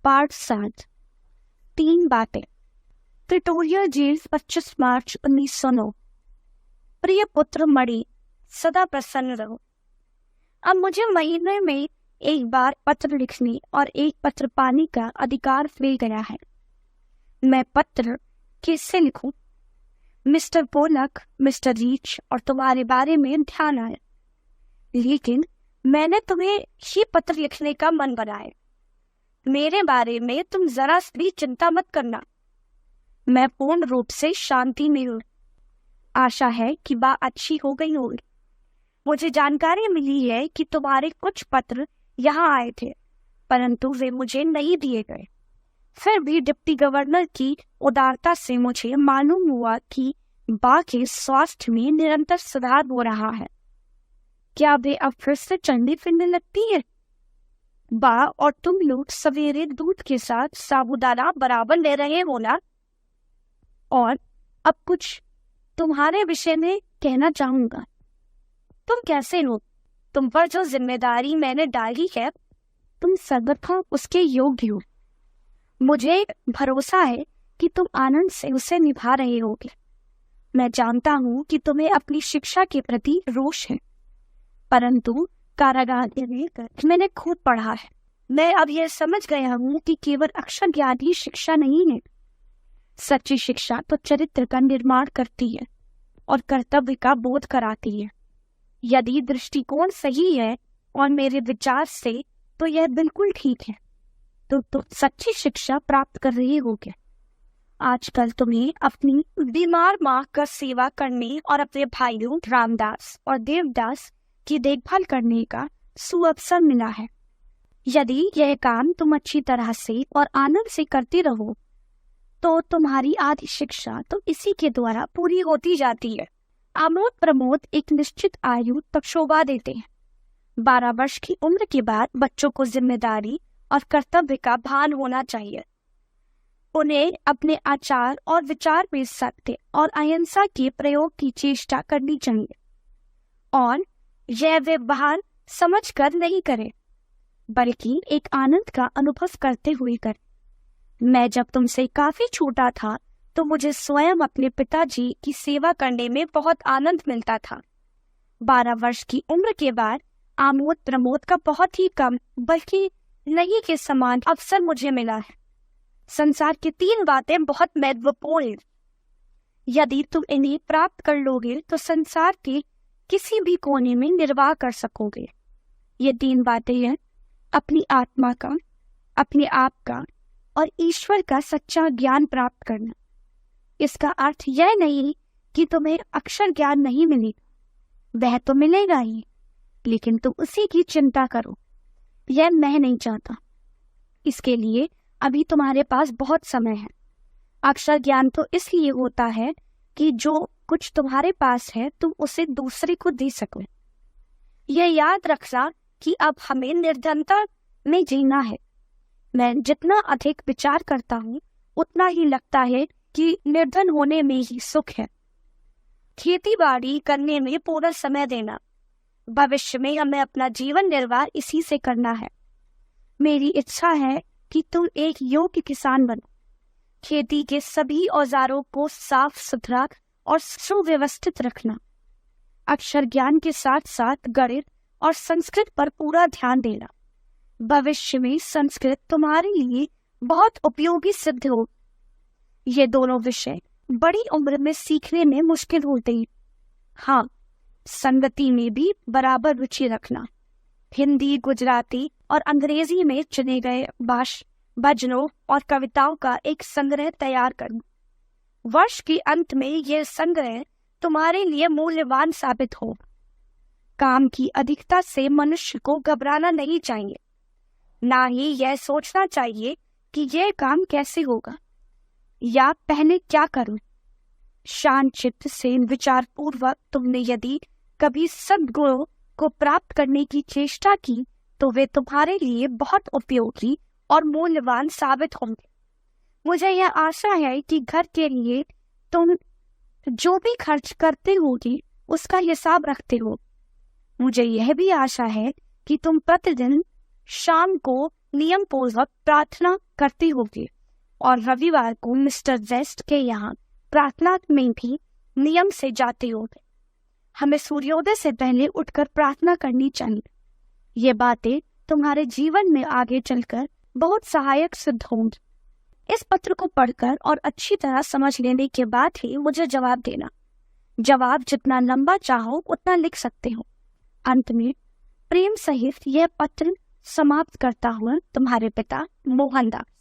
Part 7 3 बातें। Pretoria jail 25 मार्च 1909। प्रिय पुत्र मणि, सदा प्रसन्न रहो। अब मुझे महीने में एक बार पत्र लिखने और एक पत्र पाने का अधिकार मिल गया है। मैं पत्र किससे लिखूं? मिस्टर पोलक, मिस्टर रीच और तुम्हारे बारे में ध्यान आया, लेकिन मैंने तुम्हें ही पत्र लिखने का मन बनाया। मेरे बारे में तुम जरा भी चिंता मत करना। मैं पूर्ण रूप से शांति में हूँ। आशा है कि बात अच्छी हो गई होगी। मुझे जानकारी मिली है कि तुम्हारे कुछ पत्र यहाँ आए थे, परंतु वे मुझे नहीं दिए गए। फिर भी डिप्टी गवर्नर की उदारता से मुझे मालूम हुआ कि बा के स्वास्थ्य में निरंतर सुधार हो रहा है। क्या वे अब फिर से चलने फिरने लगती है? बा और तुम लोग सवेरे दूध के साथ साबूदाना बराबर ले रहे हो ना? और अब कुछ तुम्हारे विषय में कहना चाहूंगा। तुम कैसे हो? तुम पर जो जिम्मेदारी मैंने डाली है, तुम सर्वथा उसके योग्य हो। मुझे भरोसा है कि तुम आनंद से उसे निभा रहे होगे। मैं जानता हूँ कि तुम्हें अपनी शिक्षा के प्रति रोष है, परंतु कारागार में मैंने खूब पढ़ा है। मैं अब यह समझ गया हूँ कि केवल अक्षर ज्ञान ही शिक्षा नहीं है। सच्ची शिक्षा तो चरित्र का निर्माण करती है और कर्तव्य का बोध कराती है। यदि दृष्टिकोण सही है और मेरे विचार से तो यह बिल्कुल ठीक है, तो सच्ची शिक्षा प्राप्त कर रहे होगे। आजकल तुम्हें अपनी बीमार माँ का सेवा करने और अपने भाइयों रामदास और देवदास की देखभाल करने का सुअवसर मिला है। यदि यह काम तुम अच्छी तरह से और आनंद से करते रहो तो तुम्हारी आधी शिक्षा तो इसी के द्वारा पूरी होती जाती है। आमोद प्रमोद एक निश्चित आयु तक शोभा देते हैं। 12 वर्ष की उम्र के बाद बच्चों को जिम्मेदारी और कर्तव्य का भान होना चाहिए। उन्हें अपने आचार और विचार में सत्य और अहिंसा के प्रयोग की चेष्टा करनी चाहिए, और यह वे भान समझ कर नहीं करें, बल्कि एक आनंद का अनुभव करते हुए करें। मैं जब तुमसे काफी छोटा था तो मुझे स्वयं अपने पिताजी की सेवा करने में बहुत आनंद मिलता था। 12 वर्ष की उम्र के बाद आमोद प्रमोद का बहुत ही कम, बल्कि नहीं के समान अवसर मुझे मिला है। संसार की 3 बातें बहुत महत्वपूर्ण। यदि तुम इन्हें प्राप्त कर लोगे तो संसार के किसी भी कोने में निर्वाह कर सकोगे। ये 3 बातें हैं: अपनी आत्मा का, अपने आप का और ईश्वर का सच्चा ज्ञान प्राप्त करना। इसका अर्थ यह नहीं कि तुम्हें अक्षर ज्ञान नहीं मिलेगा, वह तो मिलेगा ही, लेकिन तुम उसी की चिंता करो, यह मैं नहीं चाहता। इसके लिए अभी तुम्हारे पास बहुत समय है। अक्षर ज्ञान तो इसलिए होता है कि जो कुछ तुम्हारे पास है तुम उसे दूसरे को दे सको। यह याद रखना कि अब हमें निर्धनता में जीना है। मैं जितना अधिक विचार करता हूँ उतना ही लगता है कि निर्धन होने में ही सुख है। खेती बाड़ी करने में पूरा समय देना। भविष्य में हमें अपना जीवन निर्वाह इसी से करना है। मेरी इच्छा है कि तुम एक योग्य किसान बनो। खेती के सभी औजारों को साफ सुथरा और सुव्यवस्थित रखना। अक्षर ज्ञान के साथ साथ गणित और संस्कृत पर पूरा ध्यान देना। भविष्य में संस्कृत तुम्हारे लिए बहुत उपयोगी सिद्ध हो। ये दोनों विषय बड़ी उम्र में सीखने में मुश्किल होते हैं। हाँ, संगति में भी बराबर रुचि रखना। हिंदी, गुजराती और अंग्रेजी में चुने गए भजनों और कविताओं का एक संग्रह तैयार करना। वर्ष के अंत में यह संग्रह तुम्हारे लिए मूल्यवान साबित हो। काम की अधिकता से मनुष्य को घबराना नहीं चाहिए, ना ही यह सोचना चाहिए कि यह काम कैसे होगा या पहले क्या करूं। शांत चित्त से विचार पूर्वक तुमने यदि कभी सद्गुणों को प्राप्त करने की चेष्टा की तो वे तुम्हारे लिए बहुत उपयोगी और मूल्यवान साबित होंगे। मुझे यह आशा है कि घर के लिए तुम जो भी खर्च करते होगे उसका हिसाब रखते हो। मुझे यह भी आशा है कि तुम प्रतिदिन शाम को नियम पूर्वक प्रार्थना करती होगी और रविवार को मिस्टर वेस्ट के यहाँ प्रार्थना में भी नियम से जाते होगे। हमें सूर्योदय से पहले उठकर प्रार्थना करनी चाहिए। ये बातें तुम्हारे जीवन में आगे चलकर बहुत सहायक सिद्ध होंगी। इस पत्र को पढ़कर और अच्छी तरह समझ लेने के बाद ही मुझे जवाब देना। जवाब जितना लंबा चाहो उतना लिख सकते हो। अंत में प्रेम सहित यह पत्र समाप्त करता हुआ तुम्हारे पिता मोहनदास।